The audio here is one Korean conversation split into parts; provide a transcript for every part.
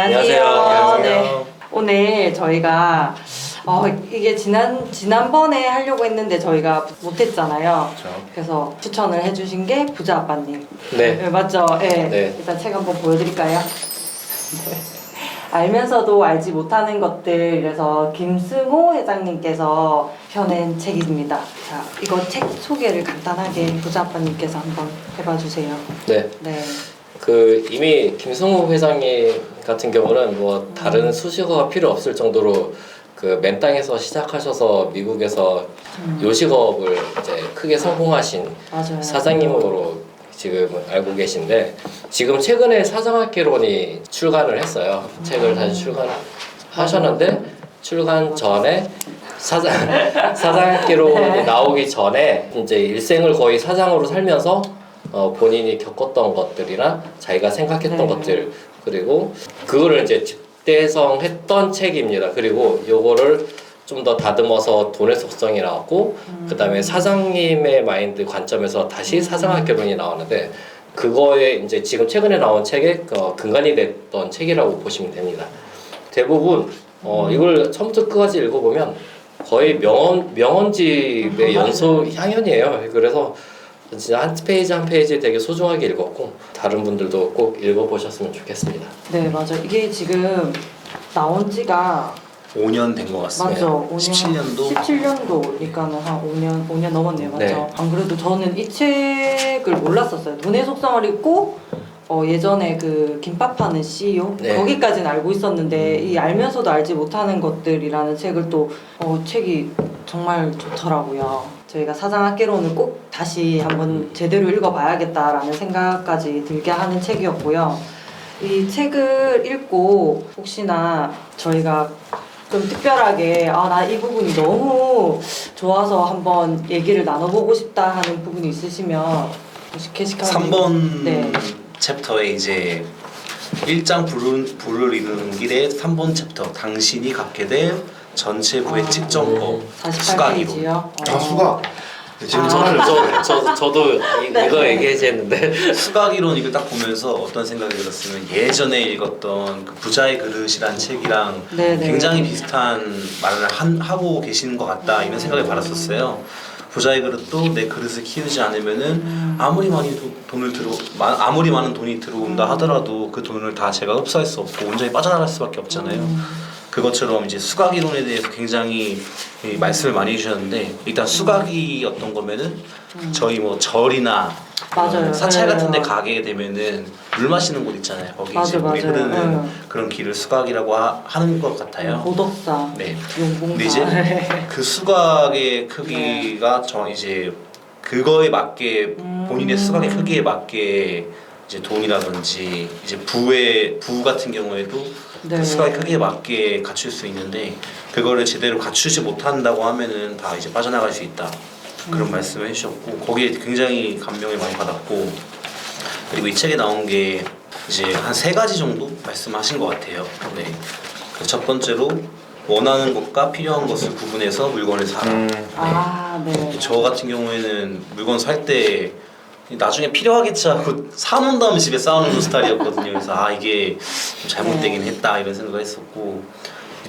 안녕하세요. 안녕하세요. 네. 오늘 저희가 이게 지난번에 하려고 했는데 저희가 못했잖아요. 그렇죠. 그래서 추천을 해주신 게 부자 아빠님. 네. 맞죠? 네. 네. 일단 책 한번 보여드릴까요? 네. 알면서도 알지 못하는 것들, 그래서 김승호 회장님께서 펴낸 책입니다. 자, 이거 책 소개를 간단하게 부자 아빠님께서 한번 해봐주세요. 네. 네. 이미 김성호 회장님 같은 경우는 뭐 다른 수식어가 필요 없을 정도로 맨 땅에서 시작하셔서 미국에서 요식업을 이제 크게 성공하신 맞아요. 사장님으로 지금 알고 계신데, 지금 최근에 사장학개론이 출간을 했어요. 책을 다시 출간하셨는데, 출간 전에 사장학개론이 네. 나오기 전에 이제 일생을 거의 사장으로 살면서 본인이 겪었던 것들이나 자기가 생각했던 네. 것들, 그리고 그거를 이제 집대성했던 책입니다. 그리고 요거를 좀 더 다듬어서 돈의 속성이 나왔고, 그 다음에 사장님의 마인드 관점에서 다시 사장학개론이 나오는데, 그거에 이제 지금 최근에 나온 책의 근간이 됐던 책이라고 보시면 됩니다. 대부분 이걸 처음부터 끝까지 읽어보면 거의 명언집의 연소 향연이에요. 그래서 진짜 한 페이지 한 페이지 되게 소중하게 읽었고, 다른 분들도 꼭 읽어보셨으면 좋겠습니다. 네, 맞아. 이게 지금 나온 지가 5년 된 것 같습니다. 맞죠. 17년도 17년도니까는 한 5년 넘었네요. 맞죠. 네. 안 그래도 저는 이 책을 몰랐었어요. 돈의 속성을 읽고 예전에 그 김밥 파는 CEO 네. 거기까지는 알고 있었는데 이 알면서도 알지 못하는 것들이라는 책을 또 책이 정말 좋더라고요. 저희가 사장학개론을 꼭 다시 한번 제대로 읽어봐야겠다라는 생각까지 들게 하는 책이었고요. 이 책을 읽고 혹시나 저희가 좀 특별하게 나 이 부분이 너무 좋아서 한번 얘기를 나눠보고 싶다 하는 부분이 있으시면 게시판에 3번 네. 챕터에 이제 1장 부를 이루는 길에 3번 챕터 당신이 갖게 될 전체 부의 측정법 수각이론. 48페이지요. 수각. 지금 저도 네. 이거 얘기했는데, 수각이론 이걸 딱 보면서 어떤 생각이 들었으면, 예전에 읽었던 그 부자의 그릇이란 책이랑 네네. 굉장히 비슷한 말을 하고 계시는 것 같다, 이런 생각을 받았었어요. 부자의 그릇도 내 그릇을 키우지 않으면은 아무리 많은 돈이 들어온다 하더라도 그 돈을 다 제가 흡수할 수 없고 온전히 빠져나갈 수밖에 없잖아요. 그것처럼 이제 수각 이론에 대해서 굉장히 말씀을 많이 해주셨는데, 일단 수각이 어떤 거면은 저희 뭐 절이나 맞아요. 사찰 네. 같은데 가게 되면은 물 마시는 곳 있잖아요. 거기 이제 물이 맞아요. 흐르는 네. 그런 길을 수각이라고 하는 것 같아요. 도덕사, 네. 용봉사. 근데 이제 그 수각의 크기가 저 이제 그거에 맞게 본인의 수각의 크기에 맞게 이제 돈이라든지 이제 부 같은 경우에도 네. 그 수각의 크기에 맞게 갖출 수 있는데, 그거를 제대로 갖추지 못한다고 하면은 다 이제 빠져나갈 수 있다, 그런 말씀을 해주셨고, 거기에 굉장히 감명을 많이 받았고, 그리고 이 책에 나온 게 이제 한 3가지 정도 말씀하신 것 같아요. 네. 첫 번째로 원하는 것과 필요한 것을 구분해서 물건을 사라. 네. 저 같은 경우에는 물건 살 때 나중에 필요하겠지 하고 사놓은 다음에 집에 쌓아놓는 스타일이었거든요. 그래서 이게 좀 잘못되긴 했다, 이런 생각을 했었고,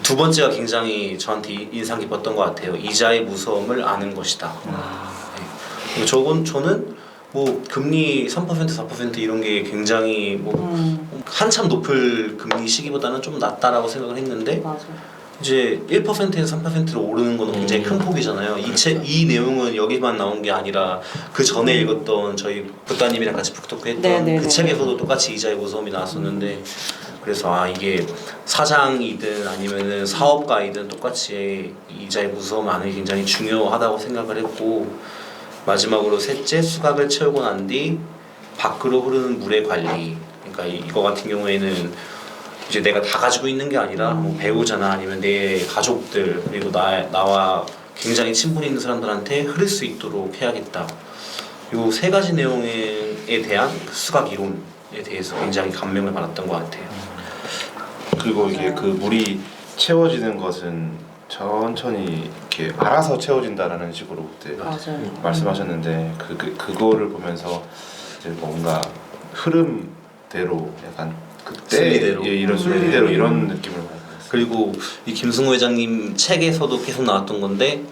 두 번째가 굉장히 저한테 인상 깊었던 것 같아요. 이자의 무서움을 아는 것이다. 네. 저는 뭐 금리 3% 4% 이런 게 굉장히 한참 높을 금리 시기보다는 좀 낮다라고 생각을 했는데, 맞아. 이제 1%에서 3%로 오르는 거는 굉장히 큰 폭이잖아요. 이 내용은 여기만 나온 게 아니라 그 전에 읽었던 저희 부따님이랑 같이 북토크했던 네네네. 그 책에서도 똑같이 이자의 무서움이 나왔었는데, 그래서 이게 사장이든 아니면은 사업가이든 똑같이 이자의 무서움 아는 게 굉장히 중요하다고 생각을 했고, 마지막으로 셋째, 수각을 채우고 난 뒤 밖으로 흐르는 물의 관리. 그러니까 이거 같은 경우에는 이제 내가 다 가지고 있는 게 아니라 뭐 배우자나 아니면 내 가족들, 그리고 나와 굉장히 친분 있는 사람들한테 흐를 수 있도록 해야겠다. 요 3가지 내용에 대한 수각 이론에 대해서 굉장히 감명을 받았던 것 같아요. 그리고 이게 그 물이 채워지는 것은 천천히 이렇게 알아서 채워진다라는 식으로 그때 맞아요. 말씀하셨는데, 그거를 보면서 이제 뭔가 흐름대로 약간 그때 순리대로. 예, 이런 순리대로 이런 느낌을 받았어요. 그리고 이 김승우 회장님 책에서도 계속 나왔던 건데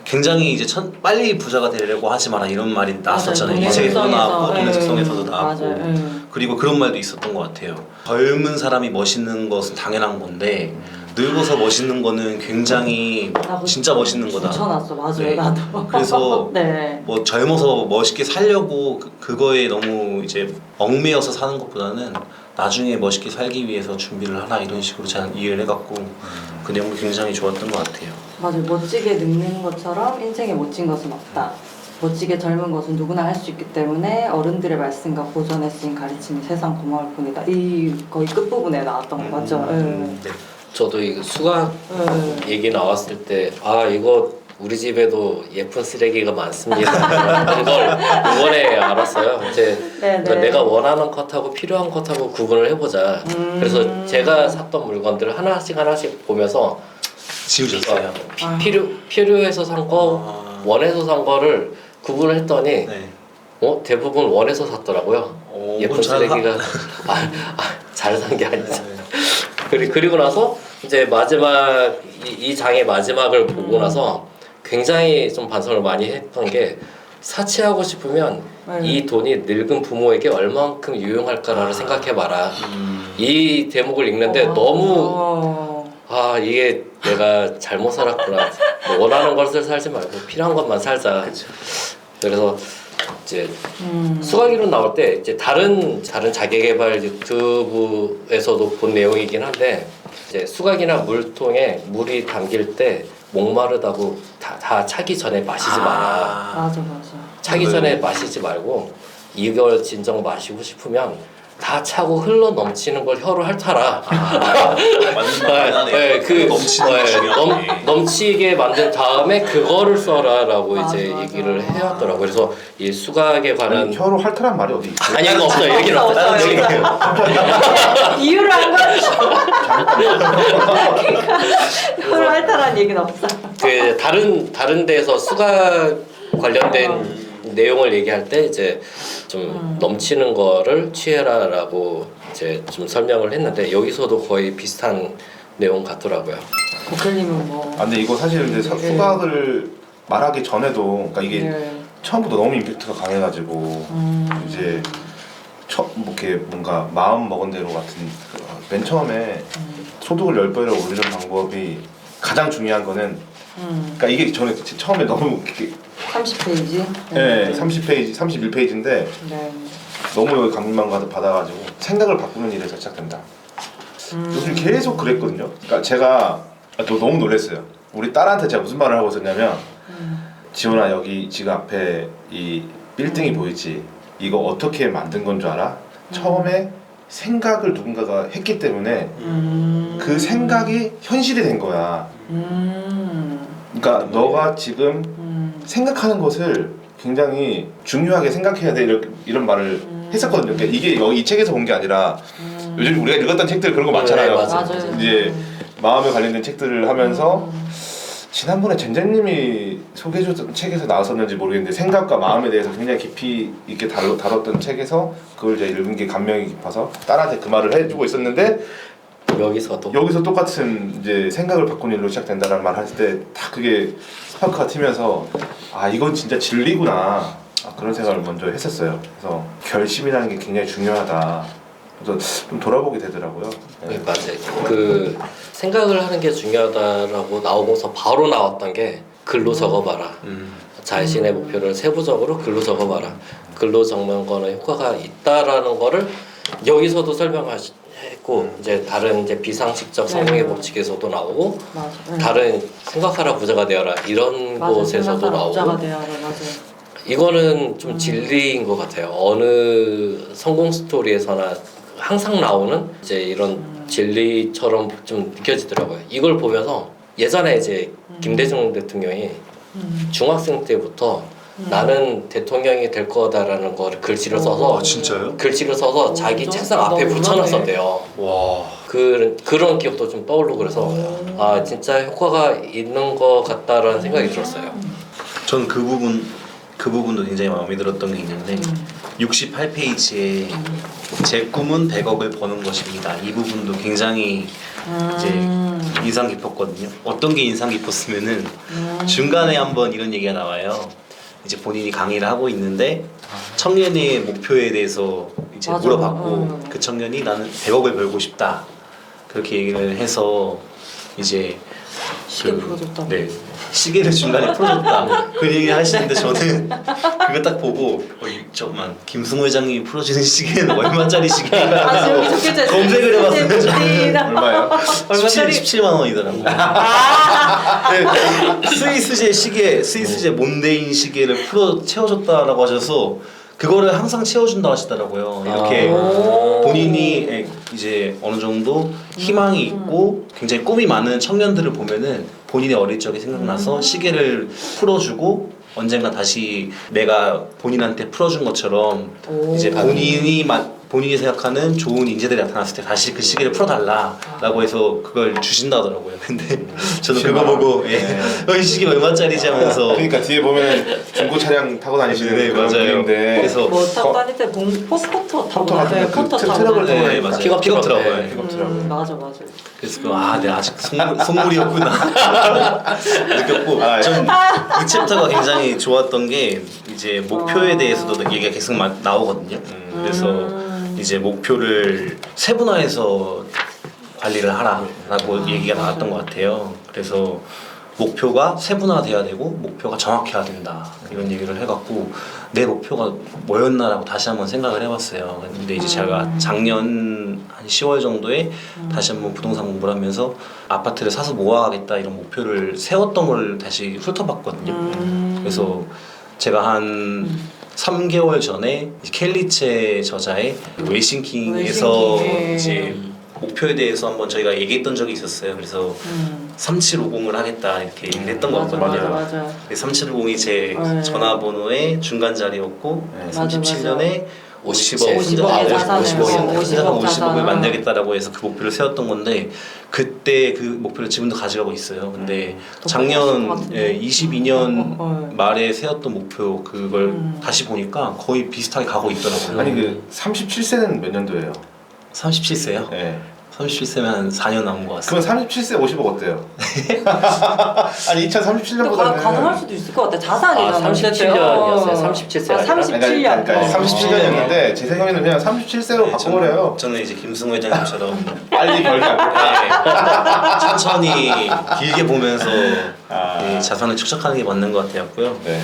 굉장히 이제 빨리 부자가 되려고 하지 마라 이런 말이 나왔었잖아요. 돈의 이 책에서도 특성에서. 나왔고 돈의 예. 특성에서도 나왔고 맞아요. 예. 그리고 그런 말도 있었던 것 같아요. 젊은 사람이 멋있는 것은 당연한 건데 늙어서 멋있는 거는 굉장히 나 그거 진짜 멋있는 거다. 붙여놨어. 맞아요. 네. 나도. 그래서 네. 뭐 젊어서 멋있게 살려고 그거에 너무 이제 얽매여서 사는 것보다는 나중에 멋있게 살기 위해서 준비를 하라 이런 식으로 제가 이해를 해갖고 그 내용도 굉장히 좋았던 것 같아요. 맞아요. 멋지게 늙는 것처럼 인생에 멋진 것은 없다. 멋지게 젊은 것은 누구나 할 수 있기 때문에 어른들의 말씀과 고전에 쓰인 가르침이 세상 고마울 뿐이다. 이 거의 끝부분에 나왔던 거 맞죠? 네. 저도 이 수학 예. 얘기 나왔을 때 아 이거 우리 집에도 예쁜 쓰레기가 많습니다. 그걸 이번에 알았어요. 이제 네, 그러니까 네. 내가 원하는 컷하고 필요한 컷하고 구분을 해보자. 그래서 제가 샀던 물건들을 하나씩 보면서 지우셨어요. 필요해서 산 거, 원해서 산 거를 구분을 했더니 네. 대부분 원해서 샀더라고요. 오, 예쁜 쓰레기가 잘 산 게 아니죠. 그리고 나서 이제 마지막 이 장의 마지막을 보고 나서 굉장히 좀 반성을 많이 했던 게 사치하고 싶으면 이 돈이 늙은 부모에게 얼만큼 유용할까를 생각해봐라. 이 대목을 읽는데 너무 이게 내가 잘못 살았구나. 원하는 것을 살지 말고 필요한 것만 살자. 그래서 이제 수학이론 나올 때 이제 다른 자기계발 유튜브에서도 본 내용이긴 한데 이제 수학이나 물통에 물이 담길 때 목마르다고 다 차기 전에 마시지 마라. 맞아. 차기 전에 마시지 말고 이걸 진정 마시고 싶으면 다 차고 흘러 넘치는 걸 혀로 핥아라. 맞는 말 하네요. 넘치는 거 중요하네. 넘치게 만든 다음에 그거를 써라라고 맞아, 이제 맞아. 얘기를 해왔더라고요. 그래서 이 수학에 관한 아니, 혀로 핥으란 말이 어디 있어요? 아니 이거 없어요. 얘기는 없어요. 없어요. 얘기는 없어요. 이유를 안 가르쳐. 그러니까 혀를 핥아라는 얘기는 없어. 그 다른 데서 수학 관련된 내용을 얘기할 때 이제 좀 넘치는 거를 취해라라고 이제 좀 설명을 했는데 여기서도 거의 비슷한 내용 같더라고요. 고클님은 뭐. 아 근데 이거 사실 근데 수학을 말하기 전에도 그러니까 이게 네. 처음부터 너무 임팩트가 강해가지고 이제 뭐 이렇게 뭔가 마음 먹은 대로 같은 맨 처음에 소득을 10배로 올리는 방법이 가장 중요한 거는 그러니까 이게 저는 처음에 너무 이렇게 30페이지? 네, 30페이지, 31페이지인데 네. 너무 감명 받아가지고 생각을 바꾸는 일에서 시작된다. 요즘 계속 그랬거든요. 그러니까 제가 또 너무 놀랐어요. 우리 딸한테 제가 무슨 말을 하고 있었냐면 지원아 여기 지금 앞에 이 빌딩이 보이지? 이거 어떻게 만든 건 줄 알아? 처음에 생각을 누군가가 했기 때문에 그 생각이 현실이 된 거야. 그러니까 너가 지금 생각하는 것을 굉장히 중요하게 생각해야 돼 이런 말을 했었거든요. 그러니까 이게 이 책에서 본 게 아니라 요즘 우리가 읽었던 책들 그런 거 많잖아요. 네, 맞아요. 이제 마음에 관련된 책들을 하면서 지난번에 젠젠님이 소개해줬던 책에서 나왔었는지 모르겠는데 생각과 마음에 대해서 굉장히 깊이 있게 다뤘던 책에서 그걸 이제 읽은 게 감명이 깊어서 딸한테 그 말을 해주고 있었는데 여기서 똑같은 이제 생각을 바꾸는 일로 시작된다는 말 했을 때 딱 그게 스파크가 튀면서 아 이건 진짜 진리구나 그런 생각을 먼저 했었어요. 그래서 결심이라는 게 굉장히 중요하다. 그래서 좀 돌아보게 되더라고요. 네, 맞아요. 그 생각을 하는 게 중요하다라고 나오고서 바로 나왔던 게 글로 적어봐라. 자신의 목표를 세부적으로 글로 적어봐라. 글로 적는 거는 효과가 있다라는 거를 여기서도 설명했고 이제 다른 이제 비상식적 성공의 법칙에서도 나오고 맞아. 다른 생각하라 부자가 되어라 이런 곳에서도 나오고 부자가 되어라. 맞아요. 이거는 좀 진리인 것 같아요. 어느 성공 스토리에서나 항상 나오는 이제 이런 진리처럼 좀 느껴지더라고요. 이걸 보면서 예전에 이제 김대중 대통령이 중학생 때부터 나는 대통령이 될 거다라는 거를 글씨로 써서 진짜요? 글씨로 써서 자기 진짜? 책상 앞에 너무 붙여놨었대요. 와. 그런 기억도 좀 떠오르고 그래서 아 진짜 효과가 있는 것 같다라는 생각이 들었어요. 전 그 부분도 굉장히 마음에 들었던 게 있는데 68페이지에 제 꿈은 100억을 버는 것입니다. 이 부분도 굉장히 이제 인상 깊었거든요. 어떤 게 인상 깊었으면은 중간에 한번 이런 얘기가 나와요. 이제 본인이 강의를 하고 있는데 청년의 목표에 대해서 이제 맞아. 물어봤고 그 청년이 나는 100억을 벌고 싶다 그렇게 얘기를 해서 이제 시계 풀어줬다고. 네 시계를 중간에 풀어줬다 그 얘기 하시는데 저는 그거 딱 보고 잠깐만 김승호 회장님이 풀어주는 시계는 얼마짜리 시계인가 아, 여기 하면서 적혀져 있어요. 검색을 해봤어요. 저는. 얼마요? 얼마짜리? 17만 원이더라고요. 네, 스위스제 몬데인 시계를 풀어 채워줬다라고 하셔서 그거를 항상 채워준다 하시더라고요. 이렇게 본인이 이제 어느 정도 희망이 있고 굉장히 꿈이 많은 청년들을 보면은 본인의 어릴 적이 생각나서 시계를 풀어주고 언젠가 다시 내가 본인한테 풀어준 것처럼 이제 본인이 생각하는 좋은 인재들이 나타났을 때 다시 그 시계를 풀어달라라고 해서 그걸 주신다 하더라고요. 근데 저는 그거 보고 이 시계 얼마짜리지 하면서 그러니까 뒤에 보면 중고 차량 타고 다니시는 네, 그런 맞아요. 분인데 그래서 뭐 타고 다닐 때 포터 타고 포터 같은 다녀요. 그 포터 타고 트럭을 다녀요. 네, 맞아요. 픽업 픽업 트럭. 트럭. 네. 픽업 트럭. 맞아. 그래서 내가 아직 속물이었구나 느꼈고 아, 좀 이 챕터가 굉장히 좋았던 게 이제 목표에 대해서도 얘기가 계속 나오거든요. 그래서 이제 목표를 세분화해서 관리를 하라라고 얘기가 나왔던 것 같아요. 그래서 목표가 세분화돼야 되고 목표가 정확해야 된다 이런 얘기를 해갖고 내 목표가 뭐였나라고 다시 한번 생각을 해봤어요. 근데 이제 제가 작년 한 10월 정도에 다시 한번 부동산 공부를 하면서 아파트를 사서 모아가겠다 이런 목표를 세웠던 걸 다시 훑어봤거든요. 그래서 제가 한 3개월 전에 켈리체 저자의 웨이싱킹에서 웨이싱킹. 이제 목표에 대해서 한번 저희가 얘기했던 적이 있었어요. 그래서 3750을 하겠다 이렇게 얘기를 했던 것 같거든요. 맞아. 3750이 제 네. 전화번호의 중간 자리였고 네. 37년에 50억 50억의 자산을 50억 50억 50억을 만들겠다라고 해서 그 목표를 세웠던 건데 그때 그 목표를 지금도 가져가고 있어요. 근데 더 작년 것 같은데. 22년 말에 세웠던 목표 그걸 다시 보니까 거의 비슷하게 가고 있더라고요. 아니 그 37세는 몇 년도예요? 37세요? 네. 37세면 한 4년 남은 것 그럼 같습니다. 37세 50억 어때요? 아니 근데 2037년보다는 가능할 수도 있을 것 같아. 자산이잖아. 37년이었어요. 37세가 아, 아니라? 37년. 그러니까 37년이었는데 제 생각에는 그냥 37세로 바꿔버려요. 저는 이제 김승호 회장님처럼 빨리 벌자. 네, 천천히 길게 보면서 아. 네, 자산을 축적하는 게 맞는 것 같았고요. 네.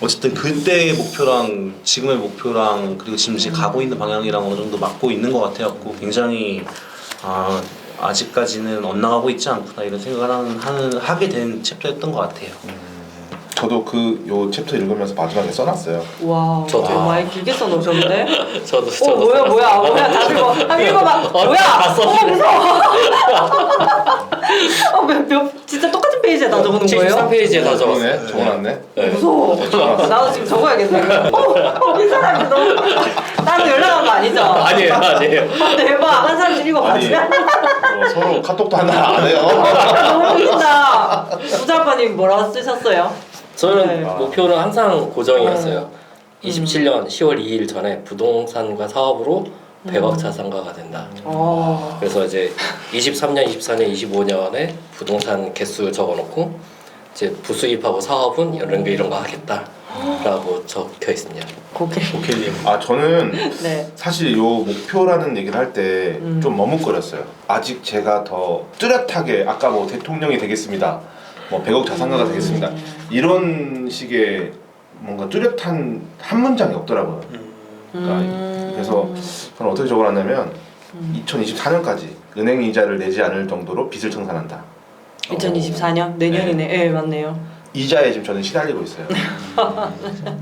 어쨌든 그때의 목표랑 지금의 목표랑 그리고 지금 가고 있는 방향이랑 어느 정도 맞고 있는 것 같아갖고 굉장히 아직까지는 엇나가고 있지 않구나 이런 생각을 하게 된 챕터였던 것 같아요. 저도 요 챕터 읽으면서 마지막에 써놨어요. 와, 저도요. 많이 길게 써놓으셨는데? 저도 뭐야, 다 읽어. 한번 읽어봐. 뭐야? 무서워. 진짜 똑같은 페이지에 다 적어놓은 거예요? 73페이지에 다 적었어요. 그러네, 적어놨네. 네. 무서워. 나도 지금 적어야겠네. 이 사람이 너무. 나도 연락한 거 아니죠? 아니에요. 대박. 한 사람씩 읽어봐. 아니 서로 카톡도 하나 안 해요. 너무 웃긴다. 부장관님 뭐라고 쓰셨어요? 저는 네. 목표는 항상 고정이었어요. 27년 10월 2일 전에 부동산과 사업으로 100억 자산가가 된다. 그래서 이제 23년, 24년, 25년에 부동산 개수 적어놓고 이제 부수입하고 사업은 이런 거 하겠다라고 적혀 있습니다. 오케이. 저는 네. 사실 요 목표라는 얘기를 할 때 좀 머뭇거렸어요. 아직 제가 더 뚜렷하게 아까 뭐 대통령이 되겠습니다. 뭐 100억 자산가가 되겠습니다. 이런 식의 뭔가 뚜렷한 한 문장이 없더라고요. 그러니까 그래서 저는 어떻게 적어놨냐면 2024년까지 은행 이자를 내지 않을 정도로 빚을 청산한다. 2024년? 내년이네. 네, 맞네요. 이자에 지금 저는 시달리고 있어요.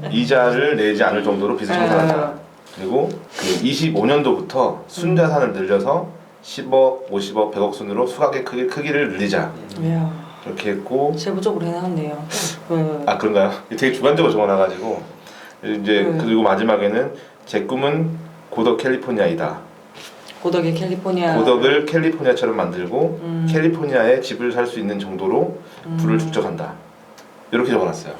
이자를 내지 않을 정도로 빚을 청산한다. 그리고 그 25년도부터 순자산을 늘려서 10억, 50억, 100억 순으로 수각의 크기를 늘리자. 이야, 이렇게 했고 세부적으로 해놨네요. 그런가요? 되게 주관적으로 적어놔가지고 이제 그리고 마지막에는 제 꿈은 고덕 캘리포니아이다. 고덕의 캘리포니아. 고덕을 캘리포니아처럼 만들고 캘리포니아에 집을 살 수 있는 정도로 부를 축적한다. 이렇게 적어놨어요.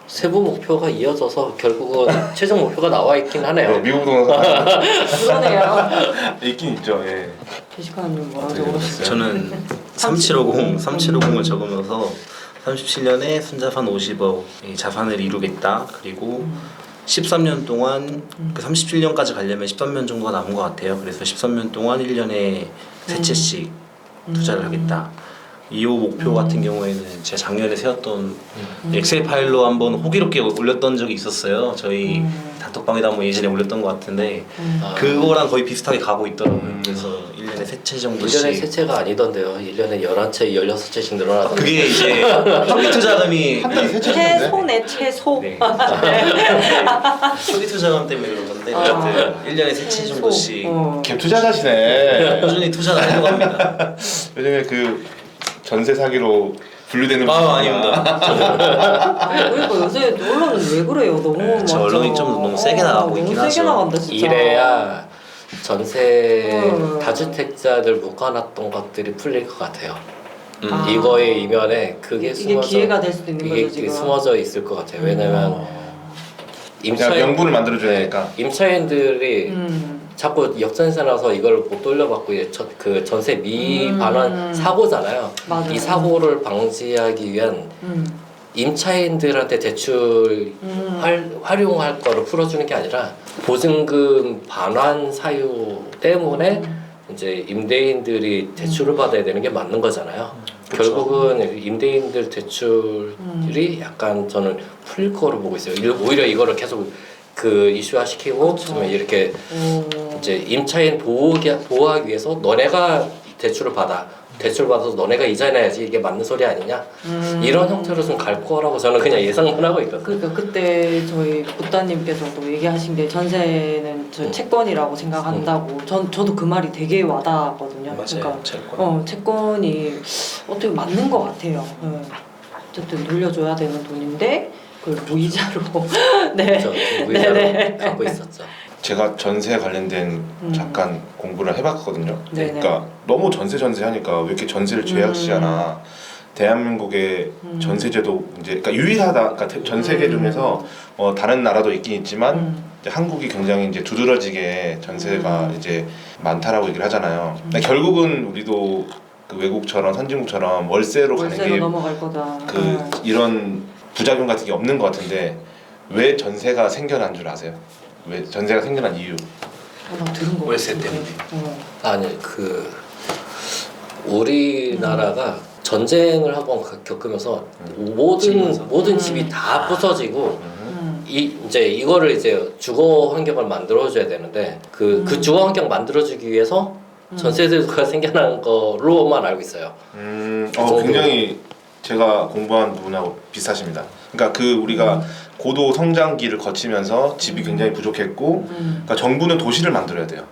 세부 목표가 이어져서 결국은 최종 목표가 나와 있긴 하네요. 네, 미국 동영상 그러네요. 있긴 있죠. 예. 게시판님 뭐라고 어떻게 적으셨어요? 저는 3750 3750을 적으면서 37년에 순자산 50억 의 자산을 이루겠다. 그리고 13년 동안 그 37년까지 가려면 13년 정도가 남은 것 같아요. 그래서 13년 동안 1년에 세 채씩 투자를 하겠다. 2호 목표 같은 경우에는 제가 작년에 세웠던 엑셀 파일로 한번 호기롭게 올렸던 적이 있었어요. 저희 단톡방에다 한번 예전에 올렸던 것 같은데 아, 그거랑 거의 비슷하게 가고 있더라고요. 그래서 1년에 세 채 1년에 정도씩. 세 채가 아니던데요. 1년에 11채, 16채씩 늘어나던데. 그게 이제 초기 투자금이 한 달에 세 채인데. 최소네 최소. 네. 초기 투자금 때문에 그런 건데 어쨌든 1년에 세 채 정도씩 갭 투자자시네. 꾸준히 투자를 하려고 합니다. 요즘에 그 전세 사기로 분류되는 아닙니다. 그러니까 요새 언론은 왜 그래요? 너무 네, 저 맞아. 언론이 좀 너무 세게 나가고 있긴 너무 세게 하죠. 나간다 진짜. 이래야 전세 음. 다주택자들 묶어놨던 것들이 풀릴 것 같아요. 아. 이거의 이면에 그게 이게 숨어져 기회가 될 수도 있는 이게 거죠 지금. 숨어져 있을 것 같아요. 왜냐면 그냥 명분을 만들어줘야 네, 되니까. 임차인들이 자꾸 역전세 나서 이걸 못 돌려받고 이제 그 전세 미반환 사고잖아요. 맞아요. 이 사고를 방지하기 위한 임차인들한테 대출 활용할 거를 풀어주는 게 아니라 보증금 반환 사유 때문에 이제 임대인들이 대출을 받아야 되는 게 맞는 거잖아요. 결국은 임대인들 대출이 약간 저는 풀릴 거로 보고 있어요. 오히려 이거를 계속 그 이슈화 시키고 좀 이렇게 이제 임차인 보호하기 위해서 너네가 대출을 받아서 너네가 이자 내야지 이게 맞는 소리 아니냐 이런 형태로 좀 갈 거라고 저는 그냥 예상만 하고 있거든요. 그러니까 그때 저희 부따님께서도 얘기하신 게 전세는 저 채권이라고 생각한다고. 저도 그 말이 되게 와닿았거든요. 맞아요. 그러니까 채권. 채권이 어떻게 맞는 것 같아요. 네. 어쨌든 돌려줘야 되는 돈인데 그걸 무이자로 네. 저 의자로 네네. 갖고 있었죠. 제가 전세 관련된 잠깐 공부를 해봤거든요. 네네. 그러니까 너무 전세 하니까 왜 이렇게 전세를 죄악시하나. 대한민국의 전세제도 이제 그러니까 유일하다. 그러니까 전 세계 중에서 다른 나라도 있긴 있지만 이제 한국이 굉장히 이제 두드러지게 전세가 이제 많다라고 얘기를 하잖아요. 근데 결국은 우리도 그 외국처럼 선진국처럼 월세로 가는 월세로 게 넘어갈 거다. 그 이런 부작용 같은 게 없는 것 같은데 왜 전세가 생겨난 줄 아세요? 왜 전세가 생겨난 이유? 나 들은 거 월세 같은데. 때문에. 아니 그 우리나라가 전쟁을 한번 겪으면서 모든 집이 다 부서지고 이제 이거를 이제 주거 환경을 만들어줘야 되는데 그 주거 환경 만들어주기 위해서 전세제도가 생겨난 거로만 알고 있어요. 굉장히 제가 공부한 부분하고 비슷하십니다. 그러니까 그 우리가 고도 성장기를 거치면서 집이 굉장히 부족했고, 그러니까 정부는 도시를 만들어야 돼요.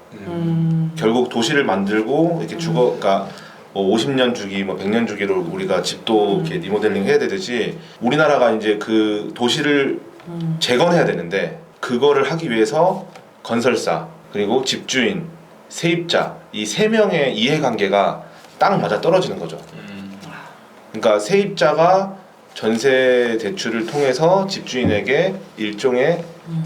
결국 도시를 만들고 이렇게 그러니까 뭐 50년 주기, 뭐 100년 주기로 우리가 집도 이렇게 리모델링 해야 되듯이 우리나라가 이제 그 도시를 재건해야 되는데 그거를 하기 위해서 건설사 그리고 집주인, 세입자 이 세 명의 이해관계가 딱 맞아 떨어지는 거죠. 그러니까 세입자가 전세 대출을 통해서 집주인에게 일종의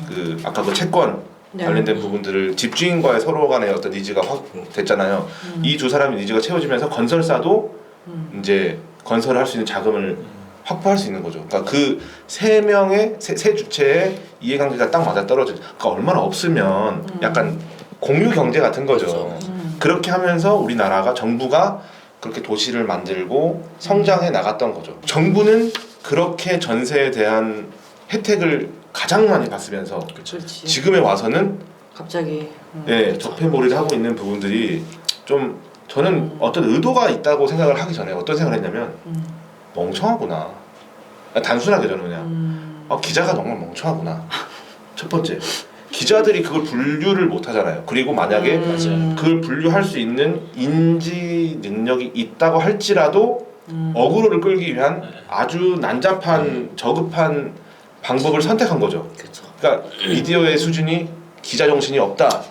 그 아까 그 채권 관련된 부분들을 집주인과의 서로 간의 어떤 니즈가 확 됐잖아요. 이 두 사람의 니즈가 채워지면서 건설사도 이제 건설을 할 수 있는 자금을 확보할 수 있는 거죠. 그러니까 그 세 명의 세 주체의 이해관계가 딱 맞아 떨어지죠. 그러니까 얼마나 없으면 약간 공유 경제 같은 거죠. 그렇게 하면서 우리나라가 정부가 그렇게 도시를 만들고 성장해 나갔던 거죠. 정부는 그렇게 전세에 대한 혜택을 가장 많이 받으면서 그렇지. 지금에 와서는 갑자기 적폐몰이를 하고 있는 부분들이 좀 저는 어떤 의도가 있다고 생각을 하기 전에 어떤 생각을 했냐면 멍청하구나. 단순하게 저는 그냥 기자가 정말 멍청하구나. 첫 번째 기자들이 그걸 분류를 못 하잖아요. 그리고 만약에 그걸 분류할 수 있는 인지 능력이 있다고 할지라도 어그로를 끌기 위한 아주 난잡한 저급한 방법을 선택한 거죠. 그렇죠. 그러니까 미디어의 수준이 기자 정신이 없다라고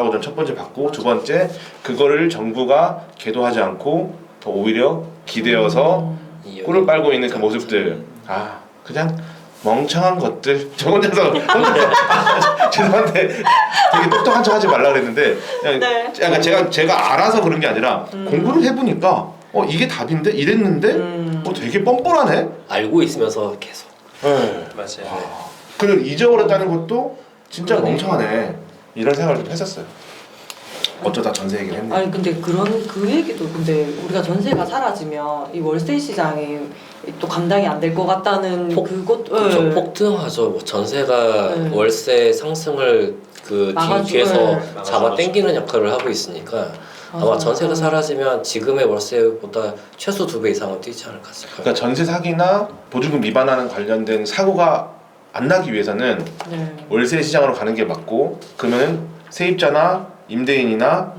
저는 첫 번째 봤고, 두 번째 그거를 정부가 계도하지 않고 더 오히려 기대어서 꿀을 빨고 있는 그 모습들, 그냥 멍청한 것들 저 혼자서 죄송한데 되게 똑똑한 척 하지 말라 그랬는데 그냥 네. 약간 제가 알아서 그런 게 아니라 공부를 해보니까 이게 답인데 이랬는데 되게 뻔뻔하네. 알고 있으면서 계속. 네. 맞아요. 그리고 잊어버렸다는 것도 진짜 멍청하네 이런 생각을 좀 했었어요. 어쩌다 전세 얘기를 했네. 아니 근데 그런 그 얘기도 근데 우리가 전세가 사라지면 이 월세 시장이 또 감당이 안 될 것 같다는 그것 그렇죠. 폭등하죠. 뭐 전세가 네. 월세 상승을 그 뒤에서 잡아 당기는 역할을 하고 있으니까 아마 전세가 사라지면 지금의 월세보다 최소 2배 이상은 뛰지 않을까 싶어요. 그러니까 전세 사기나 보증금 위반하는 관련된 사고가 안 나기 위해서는 네. 월세 시장으로 가는 게 맞고 그러면 세입자나 임대인이나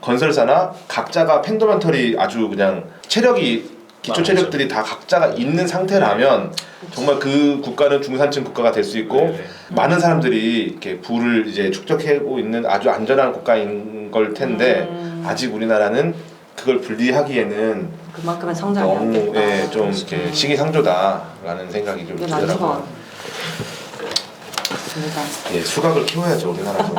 건설사나 각자가 펜더멘털이 아주 그냥 체력이 기초 체력들이 다 각자가 있는 상태라면 정말 그 국가는 중산층 국가가 될 수 있고 많은 사람들이 이렇게 부를 이제 축적하고 있는 아주 안전한 국가인 걸 텐데 아직 우리나라는 그걸 분리하기에는 그만큼의 성장이 안 너무 됐다. 좀 이렇게 시기상조다라는 생각이 좀 이게 맞는 것 들더라고요. 같습니다. 예, 수각을 키워야죠 우리나라도.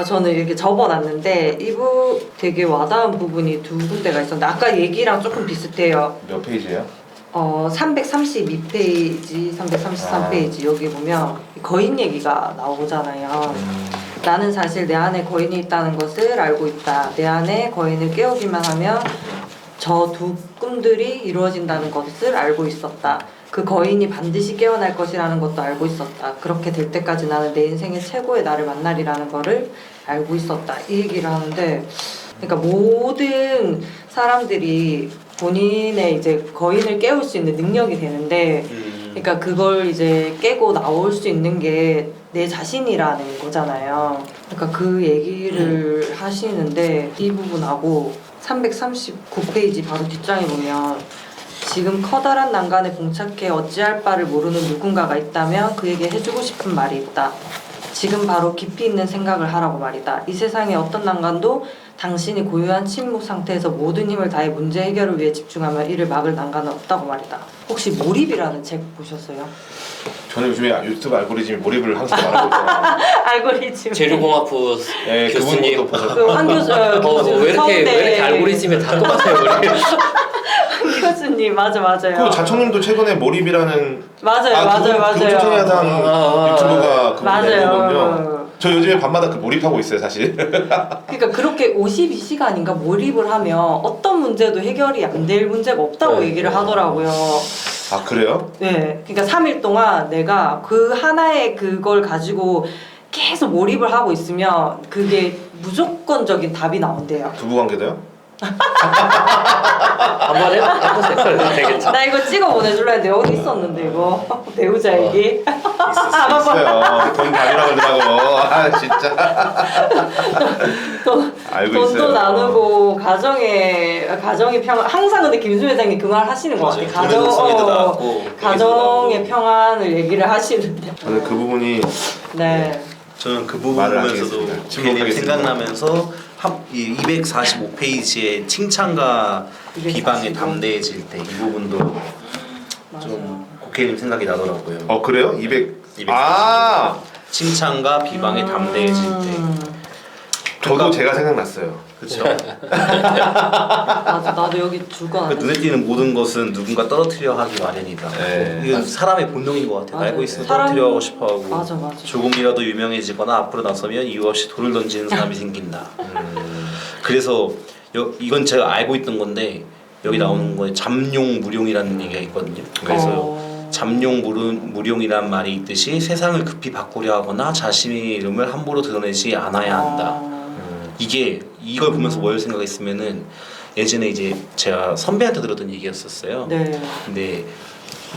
저는 이렇게 적어놨는데 이부 되게 와닿은 부분이 두 군데가 있었는데 아까 얘기랑 조금 비슷해요. 몇 페이지예요? 332페이지, 333페이지 여기 보면 거인 얘기가 나오잖아요. 나는 사실 내 안에 거인이 있다는 것을 알고 있다. 내 안에 거인을 깨우기만 하면 저 두 꿈들이 이루어진다는 것을 알고 있었다. 그 거인이 반드시 깨어날 것이라는 것도 알고 있었다. 그렇게 될 때까지 나는 내 인생의 최고의 나를 만나리라는 거를 알고 있었다. 이 얘기를 하는데, 그러니까 모든 사람들이 본인의 이제 거인을 깨울 수 있는 능력이 되는데, 그러니까 그걸 이제 깨고 나올 수 있는 게 내 자신이라는 거잖아요. 그러니까 그 얘기를 하시는데 이 부분하고 339페이지 바로 뒷장에 보면 지금 커다란 난간에 봉착해 어찌할 바를 모르는 누군가가 있다면 그에게 해주고 싶은 말이 있다. 지금 바로 깊이 있는 생각을 하라고 말이다. 이 세상의 어떤 난간도 당신이 고요한 침묵 상태에서 모든 힘을 다해 문제 해결을 위해 집중하면 이를 막을 난간은 없다고 말이다. 혹시 몰입이라는 책 보셨어요? 저는 요즘에 유튜브 알고리즘이 몰입을 항상 말하고 있잖아요. 알고리즘. 재료공학부 네, 교수님. 그분도 보셨고. 황 교수, 왜 이렇게 알고리즘이 다 똑같아요, 우리? 황 교수님 맞아요. 그 자청님도 최근에 몰입이라는 맞아요. 그분 추천하던 유튜브가 그분 내거든요. 맞아요. 저 요즘에 밤마다 그 몰입하고 있어요, 사실. 그러니까 그렇게 52시간인가 몰입을 하면 어떤 문제도 해결이 안 될 문제가 없다고 네. 얘기를 하더라고요. 아 그래요? 네, 그러니까 3일 동안 내가 그 하나의 그걸 가지고 계속 몰입을 하고 있으면 그게 무조건적인 답이 나온대요. 부부관계도요? 한번 해보세요. 되겠죠. 나 이거 찍어 보내줄라 했는데 여기 있었는데 이거 배우자 얘기. 있어요. 돈 가지라 그러더라고. 아 진짜. 알고 돈도 있어요. 나누고 가정의 평안. 항상 근데 김수 회장님 그 말 하시는 것 같아. 가정의 평안을 얘기를 하시는데. 저는 그 부분이 네. 저는 그 부분 말을 보면서도 하겠습니다. 괜히 침묵하겠습니다. 생각나면서 이 245페이지에 칭찬과 245. 비방에 담대해질 때 이 부분도 맞아요. 좀 곡해님 생각이 나더라고요. 그래요? 200. 200. 아 칭찬과 비방에 담대해질 때. 저도 제가 생각났어요. 그렇죠. 나도 여기 줄거 눈에 띄는 모든 것은 누군가 떨어뜨려 하기 마련이다. 네. 이건 사람의 본능인 것 같아요. 맞아요. 알고 있으면 사람- 떨어뜨려 하고 싶어하고 맞아. 조금이라도 유명해지거나 앞으로 나서면 이유 없이 돌을 던지는 사람이 생긴다. 그래서 이건 제가 알고 있던 건데 여기 나오는 거에 잠룡무룡이라는 얘기가 있거든요. 그래서 잠룡무룡이란 말이 있듯이 세상을 급히 바꾸려 하거나 자신의 이름을 함부로 드러내지 않아야 한다. 이게 이걸 보면서 뭘 생각했으면은 예전에 이제 제가 선배한테 들었던 얘기였었어요. 네. 근데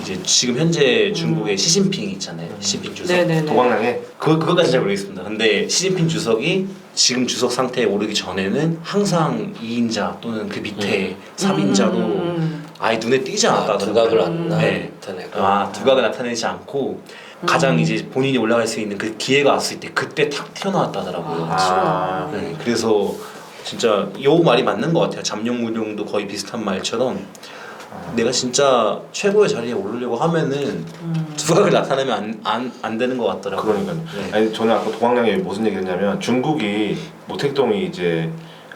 이제 지금 현재 중국의 시진핑 있잖아요. 시진핑 주석. 네네네. 도광량에 그거까지 잘 모르겠습니다. 근데 시진핑 주석이 지금 주석 상태에 오르기 전에는 항상 2인자 또는 그 밑에 3인자로 아예 눈에 띄지 않았다. 두각을 안 네. 나타내고. 두각을 나타내지 않고 가장 이제 본인이 올라갈 수 있는 그 기회가 왔을 때 그때 탁 튀어나왔다 하더라고요. 네, 그래서 진짜 요 말이 맞는 것 같아요. 잠룡무룡도 거의 비슷한 말처럼 내가 진짜 최고의 자리에 오르려고 하면은 두각을 나타내면 안 되는 것 같더라고요. 그러니까요. 네. 아니 저는 아까 도광량이 무슨 얘기했냐면 중국이 모택동이 이제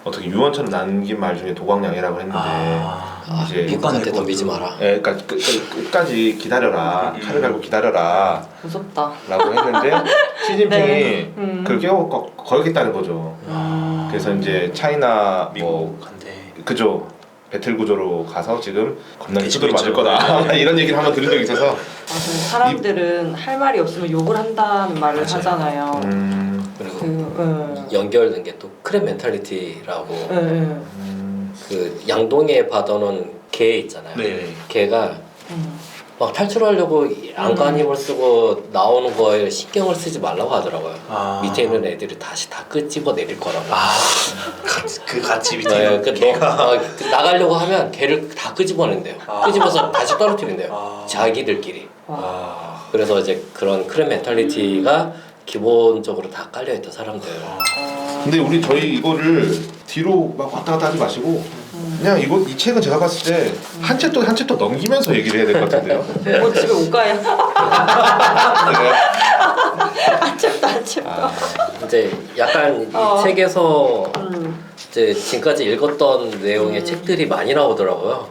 어떻게 유언처럼 남긴 말 중에 도광량이라고 했는데 이제 미국한테 덤비지 마라. 예, 그러니까 끝까지 기다려라. 칼을 갈고 기다려라. 무섭다. 라고 했는데 시진핑이 네. 그걸 거겠다는 거죠. 그래서 이제 차이나 뭐 미국한테 그죠. 배틀 구조로 가서 지금 겁나게 뒤집어 두드려 맞을 있죠. 거다. 이런 얘기를 한번 들은 적이 있어서 맞아요. 사람들은 할 말이 없으면 욕을 한다는 말을 맞아요. 하잖아요. 그리고 연결된 게 또 크랩 멘탈리티라고 예. 그 양동이에 받아놓은 개 있잖아요. 네. 걔가 막 탈출하려고 안간힘을 쓰고 나오는 거에 신경을 쓰지 말라고 하더라고요. 밑에 있는 애들이 다시 다 끄집어 내릴 거라고. 그 같이 밑에 네, 있는 개가 나가려고 하면 걔를 다 끄집어낸대요. 끄집어서 다시 떨어뜨린대요. 아. 자기들끼리. 그래서 이제 그런 크랩 멘탈리티가 기본적으로 다 깔려있던 사람들. 근데 저희 이거를 뒤로 막 왔다 갔다 하지 마시고 그냥 이 책은 제가 봤을 때 한 챕터 한 챕터 넘기면서 얘기를 해야 될 것 같은데요. 뭐 집에 못 가요? 네. 안 챕터. 이제 약간 이 책에서 이제 지금까지 읽었던 내용의 책들이 많이 나오더라고요.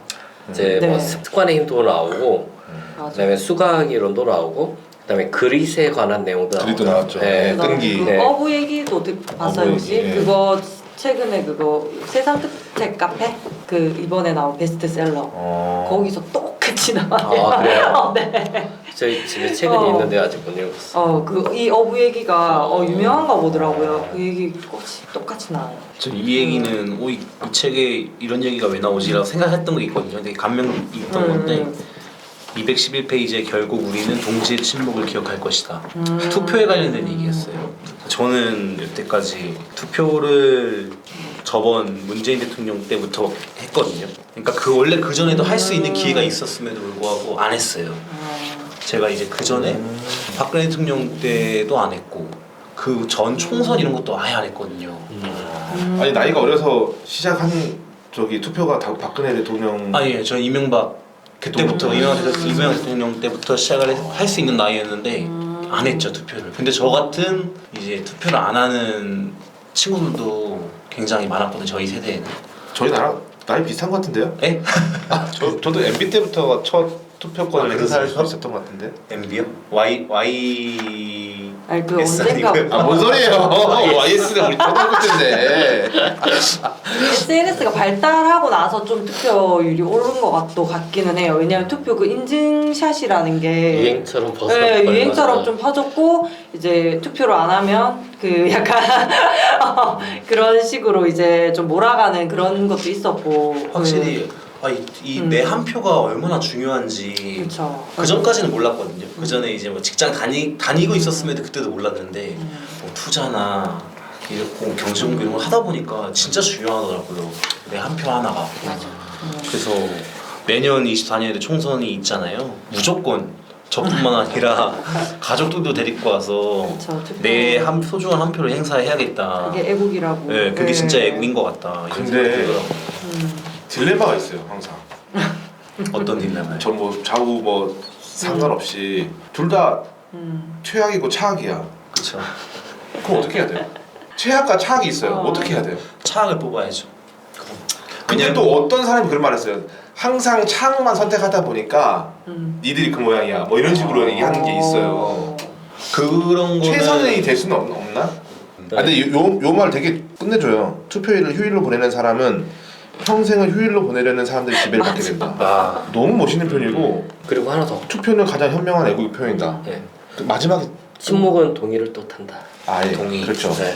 이제 네. 뭐 습관의 힘도 나오고, 맞아. 그다음에 수학 이론도 나오고, 그다음에 그릿에 관한 내용도 그릿도 나오고. 나왔죠. 네, 뜬기. 그 네. 어부 얘기도 봤어요 어부 혹시? 얘기, 네. 그거 최근에 그거 세상 끝의 카페 그 이번에 나온 베스트셀러 거기서 똑같이 나와요. 아, 그래요? 네. 저희 집에 책은 있는데 아직 못 읽었어요. 그 이 어부 얘기가 유명한가 보더라고요. 그 얘기 똑같이 나와요. 이 얘기는 이 책에 이런 얘기가 왜 나오지라고 생각했던 게 있거든요. 되게 감명 있던 건데 211페이지에 결국 우리는 동지의 침묵을 기억할 것이다. 투표에 관련된 얘기였어요. 저는 여태까지 투표를 저번 문재인 대통령 때부터 했거든요. 그러니까 원래 그 전에도 할 수 있는 기회가 있었음에도 불구하고 안 했어요. 제가 이제 그 전에 박근혜 대통령 때도 안 했고 그 전 총선 이런 것도 아예 안 했거든요. 아니 나이가 어려서 시작한 투표가 박근혜 대통령 아예 저 이명박 그때부터 이명박 대통령 때부터 시작을 할 수 있는 나이였는데 안 했죠 투표를. 근데 저 같은 이제 투표를 안 하는 친구들도 굉장히 많았거든요 저희 세대에는. 저희 나이 비슷한 것 같은데요? 에? 저도 MB 때부터가 첫 투표권을 아, 행사할 수 그랬어요? 있었던 것 같은데. MB요? Y 아니 그 S 언젠가 아니고요? 뭔 소리예요? YS는 우리 초등학교 때인데. SNS가 발달하고 나서 좀 투표율이 오른 것 같기는 해요. 왜냐면 투표 그 인증샷이라는 게 유행처럼 벗어. 네, 유행처럼 좀 퍼졌고 이제 투표를 안 하면 그 약간 그런 식으로 이제 좀 몰아가는 그런 것도 있었고 확실히 내 한 표가 얼마나 중요한지 그렇죠. 그 전까지는 몰랐거든요. 그 전에 이제 뭐 직장 다니고 있었음에도 그때도 몰랐는데 뭐 투자나 이렇고 경제 공부 이런 걸 하다 보니까 진짜 중요하더라고요. 내 한 표 하나가. 맞아. 그래서 매년 24년에 총선이 있잖아요. 무조건 저뿐만 아니라 가족들도 데리고 와서 그쵸, 투표. 내 소중한 한 표를 행사해야겠다. 그게 애국이라고. 네, 그게 진짜 애국인 것 같다. 이런 근데 생각이 들더라고요. 딜레마가 있어요 항상. 어떤 딜레마요? 전 뭐 좌우 뭐 상관없이 둘 다 최악이고 차악이야. 그렇죠. 그럼 어떻게 해야 돼요? 최악과 차악이 있어요. 어떻게 해야 돼요? 차악을 뽑아야죠. 근데 왜냐면- 또 어떤 사람이 그런 말을 했어요. 항상 차악만 선택하다 보니까 니들이 그 모양이야. 뭐 이런 식으로 얘기하는 게 있어요. 그런 거는 최선이 될 수는 없나? 근데 요 말 되게 끝내줘요. 투표일을 휴일로 보내는 사람은 평생을 휴일로 보내려는 사람들이 지배를 받게 된다. 너무 멋있는 편이고 그리고 하나 더. 투표는 가장 현명한 애국의 표현이다. 네. 그 마지막에 침묵은 동의를 뜻한다. 아예 동의. 그렇죠. 네.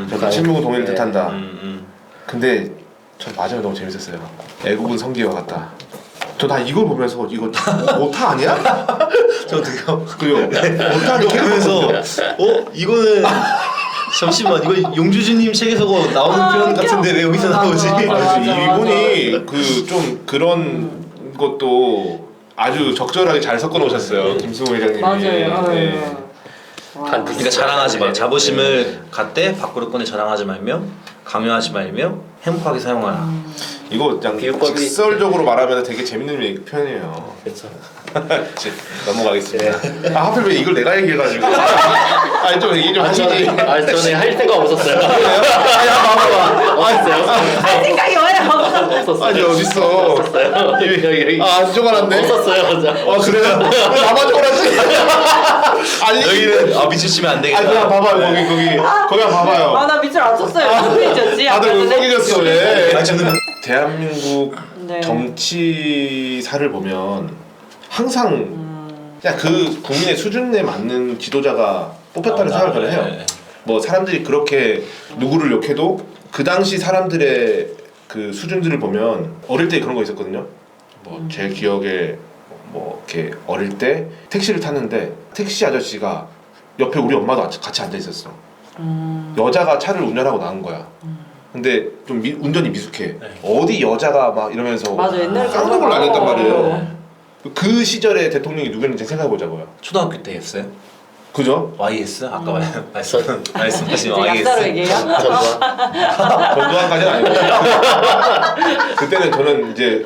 그러니까 침묵은 동의를 네. 뜻한다. 근데 전 마지막에 너무 재밌었어요. 애국은 성기와 같다. 저 나 이걸 보면서 이거 오타 아니야? 저도요. 그요. 오타 이거 보면서 보면서 이거는 잠시만 이거 용주주님 책에서 나오는 표현 같은데 왜 여기서 나오지? 맞아. 이분이 그 좀 그런 것도 아주 적절하게 잘 섞어 놓으셨어요. 김승우 회장님이. 맞아요. 네. 그러니까 자랑하지 마. 자부심을 갖되 밖으로 꺼내 자랑하지 말며 강요하지 말며 행복하게 사용하라. 이거 그냥 비유법이- 직설적으로 말하면 되게 재밌는 표현이에요. 그렇죠. 넘어가겠습니다. 아 하필 왜 이걸 내가 얘기해가지고. 아니 좀 얘기 좀 하시지. 저는 할 생각 없었어요. 아니 봐봐. 없었어요. 할 생각이 와요. 없었어요. 아니 어딨어. 없었어요. 여기 아안 적어놨네. 없었어요. 저. 그래요? 왜 나만 적어놨지? 아니 여기는 미치시면 안 되겠다. 아니 그냥 봐봐요 거기 한번 봐봐요. 나 밑줄 안 쳤어요. 소리졌지. 다들 왜 뻥이졌어 왜? 아 저는 대한민국 네. 정치사를 보면 항상 그냥 그 국민의 수준에 맞는 지도자가 뽑혔다는 생각을 저는 해요. 네. 뭐 사람들이 그렇게 누구를 욕해도 그 당시 사람들의 그 수준들을 보면 어릴 때 그런 거 있었거든요. 뭐 제 기억에 뭐 이렇게 어릴 때 택시를 탔는데 택시 아저씨가 옆에 우리 엄마도 같이 앉아 있었어. 여자가 차를 운전하고 나온 거야. 근데 좀 운전이 미숙해. 네. 어디 여자가 막 이러면서 맞아, 옛날에 쌍욕을 그런 날렸단 거. 말이에요. 그 시절의 대통령이 누구였는지 생각해 보자고요. 초등학교 때 했어요? 그죠? YS 아까 말씀하신 이제 YS. 약사로 얘기해요? 전두환. 전두환까지는 아니고 그때는 저는 이제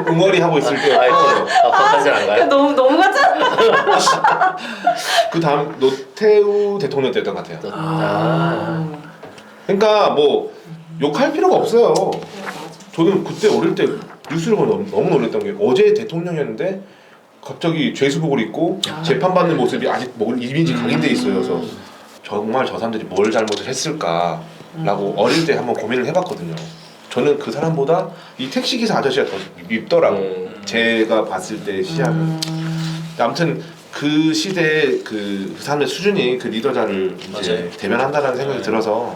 응어리 하고 있을 때였고 아빠까지는 안 가요? 너무 같잖아. 그 다음 노태우 대통령 때였던 것 같아요. 그러니까 뭐 욕할 필요가 없어요. 저는 그때 어릴 때 뉴스를 보면 너무 놀랐던 게 어제 대통령이었는데 갑자기 죄수복을 입고 재판받는 모습이 아직 뭐 이미지 각인돼 있어요. 그래서 정말 저 사람들이 뭘 잘못을 했을까라고 어릴 때 한번 고민을 해봤거든요. 저는 그 사람보다 이 택시기사 아저씨가 더 밉더라고. 제가 봤을 때 시야는. 아무튼 그 시대의 그 사람의 수준이 그 리더자를 이제 맞아요. 대변한다는 생각이 들어서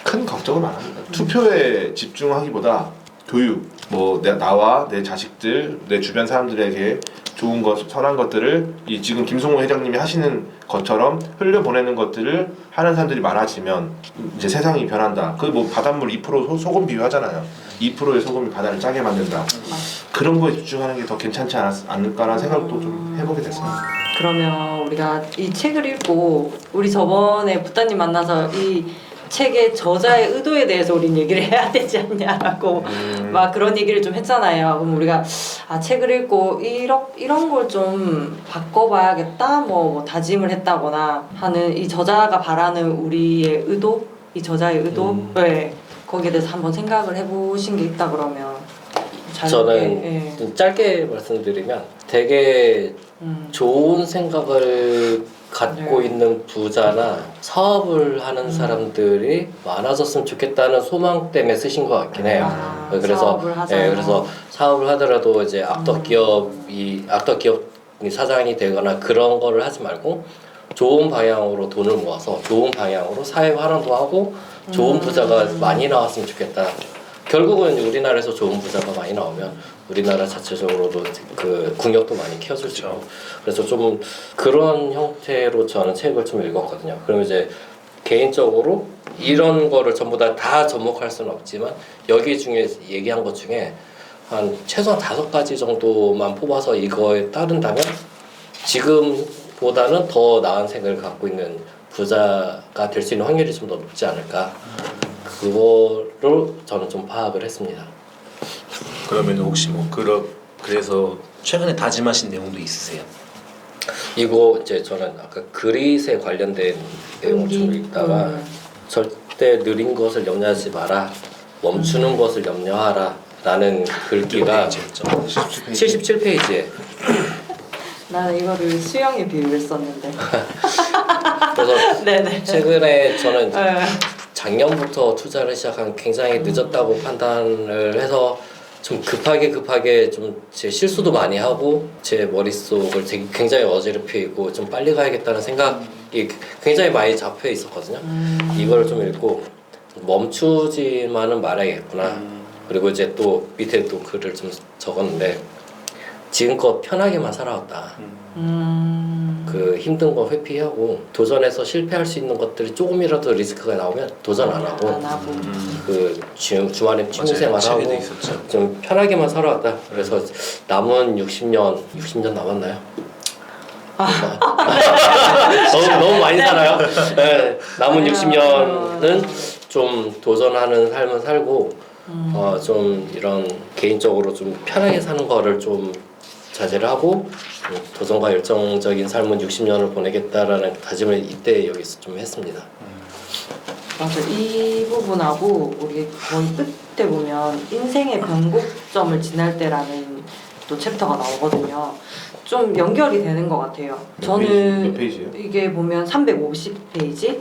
큰 걱정은 안 합니다. 투표에 집중하기보다 교육, 뭐 나와 내 자식들, 내 주변 사람들에게 좋은 것, 선한 것들을 이 지금 김성호 회장님이 하시는 것처럼 흘려보내는 것들을 하는 사람들이 많아지면 이제 세상이 변한다. 그 뭐 바닷물 2% 소금 비유하잖아요. 2%의 소금이 바다를 짜게 만든다. 그런 거에 집중하는 게 더 괜찮지 않을까라는 생각도 좀 해보게 됐습니다. 그러면 우리가 이 책을 읽고 우리 저번에 부따님 만나서 이 책의 저자의 의도에 대해서 우린 얘기를 해야 되지 않냐라고 막 그런 얘기를 좀 했잖아요. 그럼 우리가 책을 읽고 이런 걸 좀 바꿔봐야겠다 뭐 다짐을 했다거나 하는 이 저자가 바라는 우리의 의도, 이 저자의 의도, 네, 거기에 대해서 한번 생각을 해보신 게 있다 그러면 저는 좀 짧게 말씀드리면 되게 좋은 생각을 갖고 네. 있는 부자나 사업을 하는 사람들이 많아졌으면 좋겠다는 소망 때문에 쓰신 것 같긴 해요. 그래서 사업을 하잖아요. 그래서 사업을 하더라도 이제 악덕 기업이 사장이 되거나 그런 거를 하지 말고 좋은 방향으로 돈을 모아서 좋은 방향으로 사회 활용도 하고 좋은 부자가 많이 나왔으면 좋겠다. 결국은 우리나라에서 좋은 부자가 많이 나오면 우리나라 자체적으로도 그 궁역도 많이 키워줄 수 있고 그래서 좀 그런 형태로 저는 책을 좀 읽었거든요. 그럼 이제 개인적으로 이런 거를 전부 다 접목할 수는 없지만 여기 중에 얘기한 것 중에 한 최소한 5가지 정도만 뽑아서 이거에 따른다면 지금보다는 더 나은 생각을 갖고 있는 부자가 될 수 있는 확률이 좀 더 높지 않을까. 그거를 저는 좀 파악을 했습니다. 그러면 혹시 뭐 그래서 최근에 다짐하신 내용도 있으세요? 이거 이제 저는 아까 그릿에 관련된 내용을 좀 읽다가 절대 느린 것을 염려하지 마라, 멈추는 것을 염려하라 라는 글귀가 77페이지에 나는 이거를 수영에 비유했었는데. 그래서 네네. 최근에 저는 네. 작년부터 투자를 시작한 굉장히 늦었다고 판단을 해서 좀 급하게 좀 제 실수도 많이 하고 제 머릿속을 되게 굉장히 어지럽히고 좀 빨리 가야겠다는 생각이 굉장히 많이 잡혀 있었거든요. 이걸 좀 읽고 멈추지만은 말아야겠구나. 그리고 이제 또 밑에 또 글을 좀 적었는데 지금껏 편하게만 살아왔다. 그 힘든 거 회피하고 도전해서 실패할 수 있는 것들이 조금이라도 리스크가 나오면 도전 안 하고 그 주말에 취미생활하고 좀 편하게만 살아왔다. 그래서 남은 60년 남았나요? 너무 많이 살아요. 네, 남은 60년은 좀 도전하는 삶을 살고 좀 이런 개인적으로 좀 편하게 사는 거를 좀 자제를 하고 도전과 열정적인 삶은 60년을 보내겠다라는 다짐을 이때 여기서 좀 했습니다. 맞아. 이 부분하고 우리 거의 끝에 보면 인생의 변곡점을 지날 때라는 또 챕터가 나오거든요. 좀 연결이 되는 것 같아요. 몇 페이지예요? 이게 보면 350페이지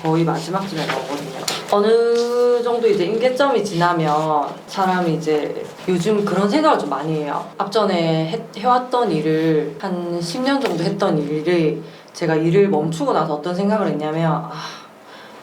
거의 마지막쯤에 나오거든요. 어느 정도 이제 임계점이 지나면 사람이 이제 요즘 그런 생각을 좀 많이 해요. 앞전에 해왔던 일을 한 10년 정도 했던 일을 제가 일을 멈추고 나서 어떤 생각을 했냐면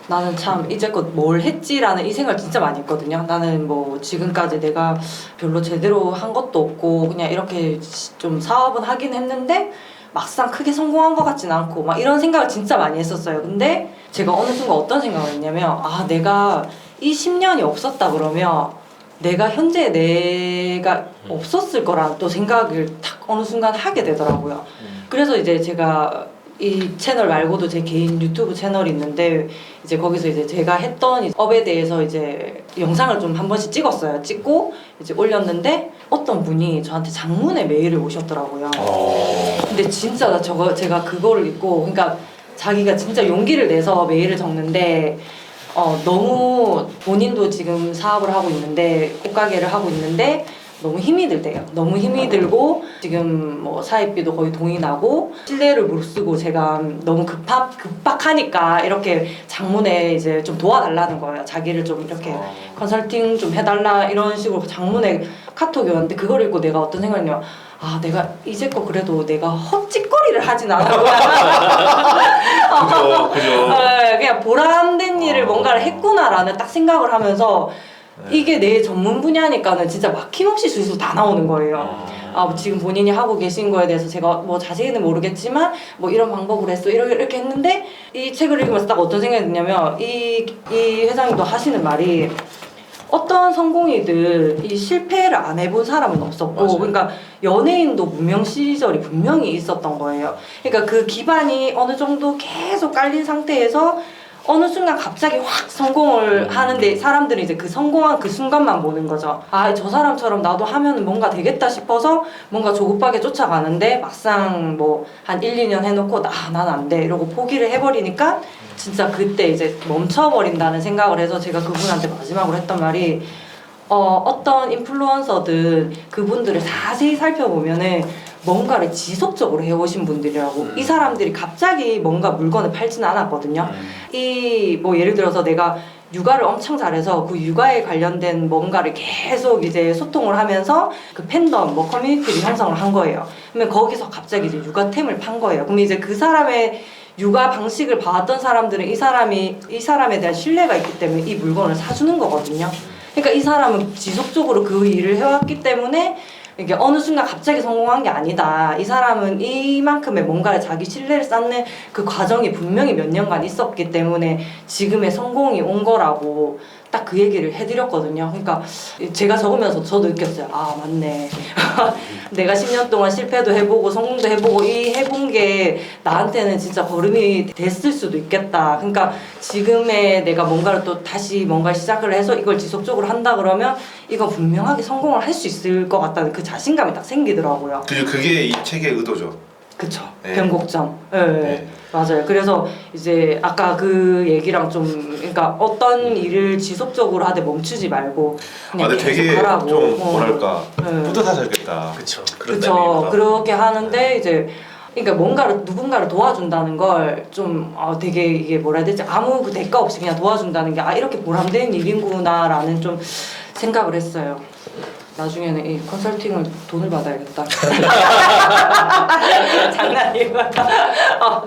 나는 참 이제껏 뭘 했지라는 이 생각을 진짜 많이 했거든요. 나는 뭐 지금까지 내가 별로 제대로 한 것도 없고 그냥 이렇게 좀 사업은 하긴 했는데 막상 크게 성공한 것 같진 않고 막 이런 생각을 진짜 많이 했었어요. 근데 제가 어느 순간 어떤 생각을 했냐면 내가 이 10년이 없었다 그러면 내가 현재 내가 없었을 거라는 또 생각을 딱 어느 순간 하게 되더라고요. 그래서 이제 제가 이 채널 말고도 제 개인 유튜브 채널이 있는데 이제 거기서 이제 제가 했던 업에 대해서 이제 영상을 좀 한 번씩 찍었어요. 찍고 이제 올렸는데 어떤 분이 저한테 장문의 메일을 오셨더라고요. 근데 진짜 제가 그거를 읽고 그러니까 자기가 진짜 용기를 내서 메일을 적는데 너무 본인도 지금 사업을 하고 있는데 꽃가게를 하고 있는데 너무 힘이 들대요. 너무 힘이 들고 지금 뭐 사입비도 거의 동이 나고 신뢰를 무릅쓰고 제가 너무 급박하니까 이렇게 장문에 이제 좀 도와달라는 거예요. 자기를 좀 이렇게 컨설팅 좀 해달라 이런 식으로 장문에 카톡이 왔는데 그걸 읽고 내가 어떤 생각이냐면 내가 이제껏 그래도 내가 헛짓거리를 하진 않았구나. 그죠. 그냥 보람된 일을 뭔가를 했구나라는 딱 생각을 하면서 이게 내 전문 분야니까는 진짜 막힘없이 술술 다 나오는 거예요. 지금 본인이 하고 계신 거에 대해서 제가 뭐 자세히는 모르겠지만 뭐 이런 방법으로 했어 이렇게 했는데 이 책을 읽으면서 딱 어떤 생각이 드냐면 이 회장님도 하시는 말이 어떤 성공이든 이 실패를 안 해본 사람은 없었고 맞아요. 그러니까 연예인도 무명 시절이 분명히 있었던 거예요. 그러니까 그 기반이 어느 정도 계속 깔린 상태에서 어느 순간 갑자기 확 성공을 하는데 사람들이 이제 그 성공한 그 순간만 보는 거죠. 저 사람처럼 나도 하면은 뭔가 되겠다 싶어서 뭔가 조급하게 쫓아가는데 막상 뭐 한 1, 2년 해놓고 난 안 돼 이러고 포기를 해버리니까 진짜 그때 이제 멈춰버린다는 생각을 해서 제가 그분한테 마지막으로 했던 말이 어떤 인플루언서든 그분들을 자세히 살펴보면은 뭔가를 지속적으로 해오신 분들이라고 이 사람들이 갑자기 뭔가 물건을 팔지는 않았거든요. 뭐 예를 들어서 내가 육아를 엄청 잘해서 그 육아에 관련된 뭔가를 계속 이제 소통을 하면서 그 팬덤 뭐 커뮤니티를 형성을 한 거예요. 그러면 거기서 갑자기 이제 육아템을 판 거예요. 그럼 이제 그 사람의 육아 방식을 봐왔던 사람들은 이 사람에 대한 신뢰가 있기 때문에 이 물건을 사주는 거거든요. 그러니까 이 사람은 지속적으로 그 일을 해왔기 때문에 이게 어느 순간 갑자기 성공한 게 아니다. 이 사람은 이만큼의 뭔가를 자기 신뢰를 쌓는 그 과정이 분명히 몇 년간 있었기 때문에 지금의 성공이 온 거라고 딱 그 얘기를 해드렸거든요. 그러니까 제가 적으면서 저도 느꼈어요. 맞네. 내가 10년 동안 실패도 해보고 성공도 해보고 이 해본 게 나한테는 진짜 걸음이 됐을 수도 있겠다. 그러니까 지금의 내가 뭔가를 또 다시 뭔가 시작을 해서 이걸 지속적으로 한다 그러면 이거 분명하게 성공을 할 수 있을 것 같다는 그 자신감이 딱 생기더라고요. 그게 이 책의 의도죠. 그쵸. 네. 변곡점. 네. 네. 맞아요. 그래서 이제 아까 그 얘기랑 좀 그러니까 어떤 일을 지속적으로 하되 멈추지 말고 그냥 근데 계속 되게 하라고. 좀 뭐랄까 네. 뿌듯하셨겠다. 그쵸. 그렇죠. 그렇게 하는데 이제 그러니까 누군가를 도와준다는 걸 좀 되게 이게 뭐라 해야 되지? 아무 그 대가 없이 그냥 도와준다는 게 이렇게 보람된 일인구나라는 좀 생각을 했어요. 나중에는 이 컨설팅을 돈을 받아야겠다. 장난이고요.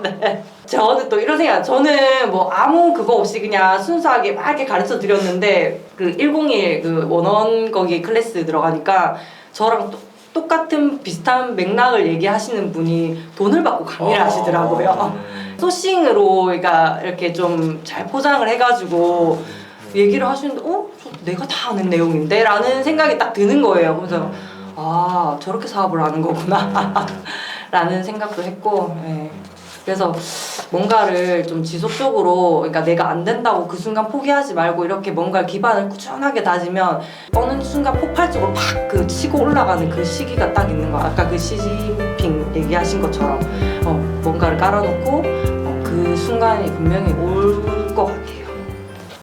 네. 저는 또 이런 생각. 저는 뭐 아무 그거 없이 그냥 순수하게 막 이렇게 가르쳐 드렸는데 그 101 그 원원 거기 클래스 들어가니까 저랑 똑같은 비슷한 맥락을 얘기하시는 분이 돈을 받고 강의를 하시더라고요. 소싱으로 그러니까 이렇게 좀 잘 포장을 해가지고 얘기를 하시는데 내가 다 아는 내용인데? 라는 생각이 딱 드는 거예요. 그래서 저렇게 사업을 하는 거구나 라는 생각도 했고 네. 그래서 뭔가를 좀 지속적으로, 그러니까 내가 안 된다고 그 순간 포기하지 말고 이렇게 뭔가 기반을 꾸준하게 다지면 어느 순간 폭발적으로 팍 그 치고 올라가는 그 시기가 딱 있는 거야. 아까 그 시진핑 얘기하신 것처럼 뭔가를 깔아놓고 그 순간이 분명히 올